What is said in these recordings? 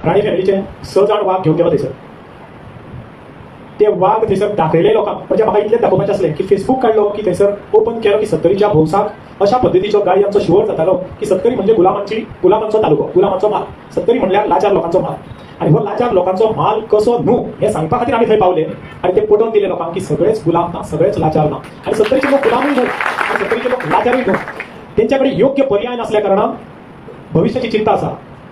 राणे फॅमिलीचे 6 जाण वाघ घेऊन गेलो थंयसर. ते वाघ थंयसर दाखयले लोकांक, म्हणजे म्हाका इतलें दाखोवपाचें आसलें की फेसबूक काडलो की थंयसर ओपन केलो की 70च्या भोवसाक अशा पद्दतीचो गाय आमचो शिवड जातालो की 70 म्हणजे गुलामांचो तालुको, गुलामांचो माल. 70 म्हणल्यार लाचार लोकांचो माल. आणि हो लाचार लोकांचो माल कसो न्हू हे सांगपा खातीर आमी थंय पावले आणि ते पटोवन दिले लोकांक की सगळेच गुलाम ना, सगळेच लाचार ना. आणि 70चे लोक गुलामूय न्हू आणि 70चे लोक लाचारूय न्हू. तेंच्या कडेन योग्य पर्याय नासल्या कारणान भविष्याची चिंता आसा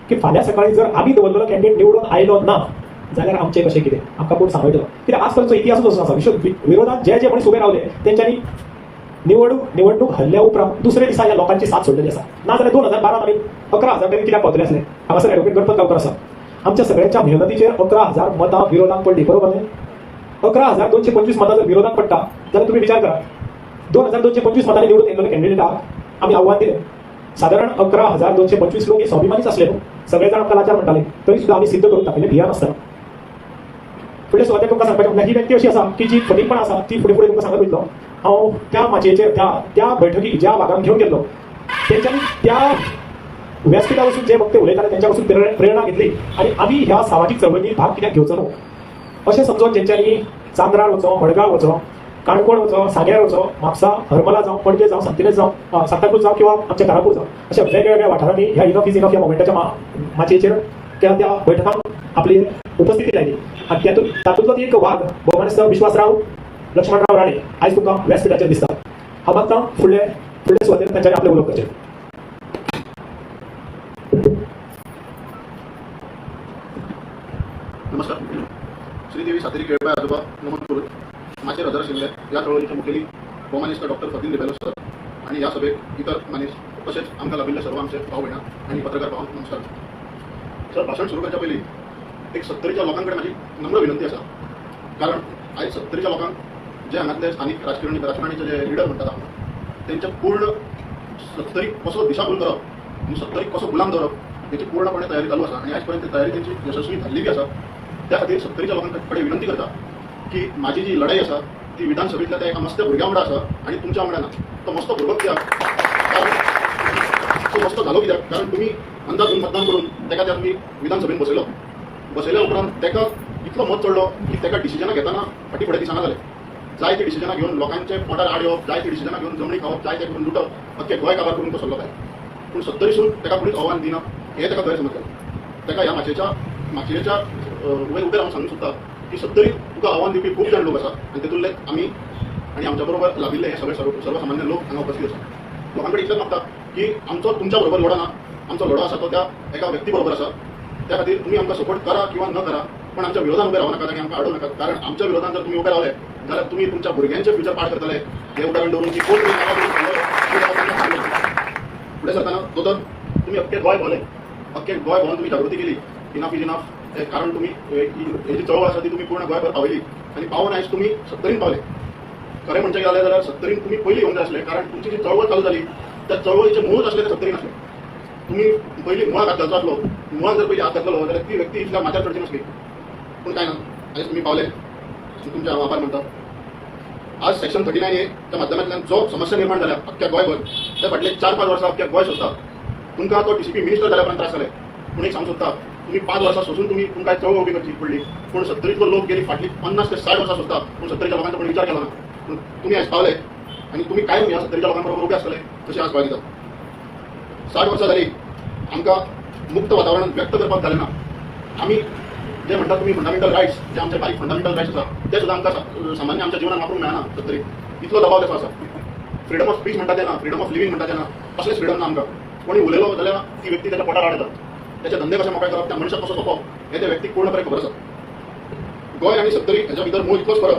की फाल्यां सकाळी जर आमी दवरलेलो कॅन्डिडेट निवडून आयलो ना जाल्यार आमचें कशें कितें आमकां कोण सांगयतलो. कित्याक आज पर्यंतचो इतिहासूच असो आसा. विरोधात जे मनीस उबे रावले तेंच्यांनी निवडणूक हरल्या उपरांत दुसरे दिसा ह्या लोकांची साथ सोडलेली आसा. ना जाल्यार 2012 आमी 11,000 तरी कित्याक पावतले आसले. हांगासर एडवोकेट गणपत गांवकर आसा. आमच्या सगळ्यांच्या मेहनतीचेर 11,000 मतां विरोधात पडली, बरोबर न्ही? 11,225 मतां जर विरोधात पडटा जाल्यार तुमी विचार करा 2,225 मतांनी निवडून येयल्ले कॅन्डिडेटाक आमी आव्हान दिलें. साधारण 11,225 लोक हे स्वाभिमानीच असले न्हू. सगळे जाण आमकां लाचार म्हणटाले तरी सुद्दां आमी सिद्ध करून दाखयलें भियान आसतना. फुडें सुवातेर तुमकां सांगपाचें म्हटल्यार ही व्यक्ती अशी आसा की जी फटीकपण आसा ती फुडें तुमकां सांगत वयतलो. हांव त्या माचयेचेर त्या बैठकीक ज्या भागांक घेवन गेल्लो तेंच्यांनी त्या व्यासपीठार वचून जे वक्ते उलयताले तेंच्या वचून प्रेरणा घेतली आणि आमी ह्या सामाजीक चळवळीत भाग कित्याक घेवचो न्हू अशें समजून तेंच्यांनी चांद्रार वचो, मडगांव वचो, काणकोण वचो, सांग्यार वचो, म्हापसा, हरमला जावं, पणजे जावं, सांतिनेज जावं, सांताक्रूज जावं किंवा आमच्या घारापूर जावं अशा वेगवेगळ्या वाठारांनी ह्या इनफ इज इनफ ह्या मोमेंटाच्या माचयेचेर त्या बैठकांक आपली उपस्थिती लायली. आणि तातूंतलो एक वाघ भौमानस्त विश्वासराव लक्ष्मणराव राणे आयज तुमकां व्यासपीठाचेर दिसता. हांव मागतां फुडले सुवातेर तांच्यांनी आपलें उलोवप करचें. नमस्कार. श्रीदेवी सातेरी केळबाई आजोबा नमन करून माचेर हजर आशिल्ले ह्या चळवळीचे मुखेली भौमानिस्ट डॉक्टर फतीन देबेलो सर आणि ह्या सभेक इतर मानेस तशेंच आमकां लाभिल्ले सर्व आमचे भाव भयणां आणि पत्रकार भावांक नमस्कार. सर, भाशण सुरू करच्या पयलीं एक 70च्या लोकां कडेन म्हाजी नम्र विनंती आसा. कारण आयज 70च्या लोकांक जे हांगातले स्थानीक राजकारणीचे जे लिडर म्हणटात आपण तेंच्या पूर्ण 70क कसो दिशाभूल करप आनी 70क कसो गुलाम दवरप हेची पूर्णपणे तयारी चालू आसा आणि आयज पर्यंत ती तयारी तेंची यशस्वी जाल्ली आसा. त्या खातीर 70च्या लोकांकडे विनंती करता की माझी जी लढाई आसा ती विधानसभेतल्या त्या एका मस्त भुरग्या वांगडा आसा आणि तुमच्या वांगडा ना. तो मस्त भुरगो कित्याक तो मस्त झालो कित्याक कारण तुम्ही अंदाज मतदान करून ताका त्या तुम्ही विधानसभेत बसयल्या उपरांत ताका इतलो मत चडलो की ताका डिसिजनां घेताना फाटी फुडें दिसना जालें. जाय ती डिसिजनां घेवन लोकांचे पोटार आड येवप, जाय ती डिसिजनां घेवन जमणी खावप, जाय ते करून लुटप अख्खे गोंय काबार करून तो सरलो काय. पूण 70सून ताका कोणीच आव्हान दिना हे ताका गैरसमज केलो. ताका ह्या माचयेच्या उबे रावन सांगूंक सोदता की 70 तुका आव्हान दिवपी खूब जाण लोक आसा आनी तेतूंतले आमी आनी आमच्या बरोबर लाभिल्ले हे सगळे सर्वसामान्य लोक हांगा उपस्थित आसा. लोकां कडेन इतलेंच मागता की आमचो तुमच्या बरोबर लढो ना. आमचो लढो आसा तो त्या एका व्यक्ती बरोबर आसा. त्या खातीर तुमी आमकां सपोर्ट करा किंवा न करा पण आमच्या विरोधान उबे रावं नाका आनी आमकां आडोवं नाका. कारण आमच्या विरोधान जर तुमी उबे रावले जाल्यार तुमी तुमच्या भुरग्यांचे फ्युचर पाड करतले हे उदाहरण दवरून की कोण फुडें सरताना दोतोर तुमी अख्खे गोंय भोंवले. अख्खे गोंय भोंवन तुमी जागृती केली. इनफ इज इनफ हे कारण तुमी हेची चळवळ आसा ती तुमी पूर्ण गोंयभर पावयली आनी पावन आयज तुमी 70 पावले. खरें म्हणचें गेलें जाल्यार 70 तुमी पयलीं येवंक जाय आसलें कारण तुमची जी चळवळ चालू जाली त्या चळवळीचे मूळच आसले ते 70 आसले. तुमी पयलीं मुळाक हात घालचो आसलो. मुळाक जर पयलीं हात घातलो जाल्यार ती व्यक्ती इतल्या माथ्यार चडची नासली. पूण काय ना आयज तुमी पावले तुमचे हांव आभार मानता. आज सेक्शन 39A त्या माध्यमांतल्यान जो समस्या निर्माण जाल्या अख्ख्या गोंयभर ते फाटले 4-5 वर्सां अख्ख्या गोंय सोदता. तुमकां तो TCP मिनिस्टर जाल्या उपरांत त्रास जाले. पूण एक सांगूंक सोदता तुम्ही 5 वर्सां सोसून तुम्ही तुमकां चळवळ उबी करची पडली. पूण 70तलो लोक गेली फाटली 50 ते 60 वर्सां सोदता पूण 70च्या लोकांचो कोणी विचार केलो ना. पूण तुमी आयज पावले आनी तुमी कायम ह्या 70च्या लोकां बरोबर उबे आसतले तशें आज पळय दितात. 60 वर्सां जाली आमकां मुक्त वातावरण व्यक्त करपाक जालें ना. आमी जे म्हणटा तुमी फंडामेंटल रायट्स जे आमचे बारीक फंडामेंटल रायट्स आसा ते सुद्दां आमकां सामान्य आमच्या जिवनात वापरूंक मेळना. 70 इतलो दबाव त्याचो आसा. फ्रीडम ऑफ स्पीच म्हणटा तें ना, फ्रीडम ऑफ लिव्हिंग म्हणटा तें ना. असलेच फ्रीडम ना आमकां. कोणी उलयलो जाल्यार ती व्यक्ती त्याच्या पोटार आड येता. त्याचे धंदे कशे मोकळे करप त्या मनशाक कसो सोंपोवप हे त्या व्यक्तीक पूर्णपणे खबर आसा. गोंय आनी 70 हाच्या भितर मूळ इतलोच फरक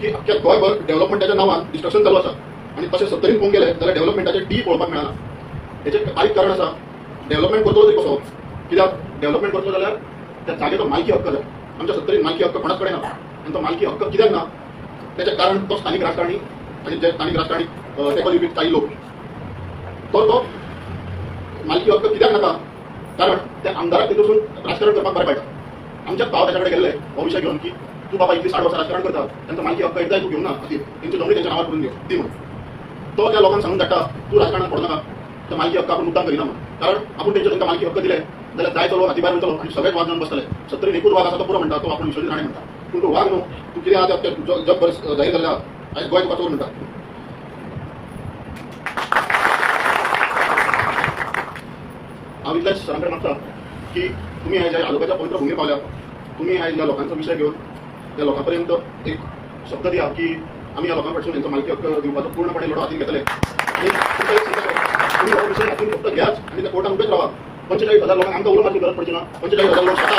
की अख्ख्या गोंयभर डेव्हलपमेंटाच्या नांवान डिस्ट्रक्शन चालू आसा आनी तशें 70 पळोवंक गेले जाल्यार डेव्हलपमेंटाचे डी पळोवपाक मेळना. हेचें बारीक कारण आसा डेव्हलपमेंट करतलो तरी कसो. कित्याक डेव्हलपमेंट करतलो जाल्यार त्या जागेचो मालकी हक्क जाय. आमच्या 70 मालकी हक्क कोणाच कडेन ना आनी तो मालकी हक्क कित्याक ना तेचें कारण तो स्थानीक राजकारणी आनी जे स्थानीक राजकारणी तेको दिवपी काही लोक तो मालकी हक्क कित्याक नाका कारण त्या आमदाराक तितून राजकारण करपाक बरें पडटा. आमच्या भाव त्याच्या कडेन गेल्ले हो विशय घेवन की तू बाबा इतली 60 वर्सां राजकारण करता तांचो मालकी हक्क एकदांय तूं घेवं ना खातीर तेंची जमनी तेंच्या नांवार करून दी म्हणून. तो त्या लोकांक सांगून धाडटा तूं राजकारणात पडो नाका त्या मालकी हक्क आपूण मुद्दाम करिना म्हणून. कारण आपूण तेंच्या मालकी हक्क दिले जाल्यार जाय तो हाती भायर वयतलो आनी सगळेच वाग जावन बसतले. 70 एकूच वाग आसा तो पुरो म्हणटा तो आपण विश्वजीत राणे म्हणटा. पूण तो वाग न्हू, तूं कितें आहा तें जगभर जाहीर जाल्लें आहा. आयज गोंय तुका चोर म्हणटा. हांव इतलेंच सरां कडेन मागता की तुमी आयज आलोकाच्या पवित्र भुमीर पावल्या. तुमी आयज ह्या लोकांचो विशय घेवन त्या लोकां पर्यंत एक शब्द दिया की आमी ह्या लोकां कडसून हेंचो मालकी हक्क दिवपाचो पूर्णपणे लढो हातीन घेतले. आनी तुमी हो विशय हातीन फक्त घेयाच आनी त्या कोर्टान उबेच रावा. 45,000 लोकांक आमकां उलो मारची गरज पडची ना. 45,000 लोक स्वता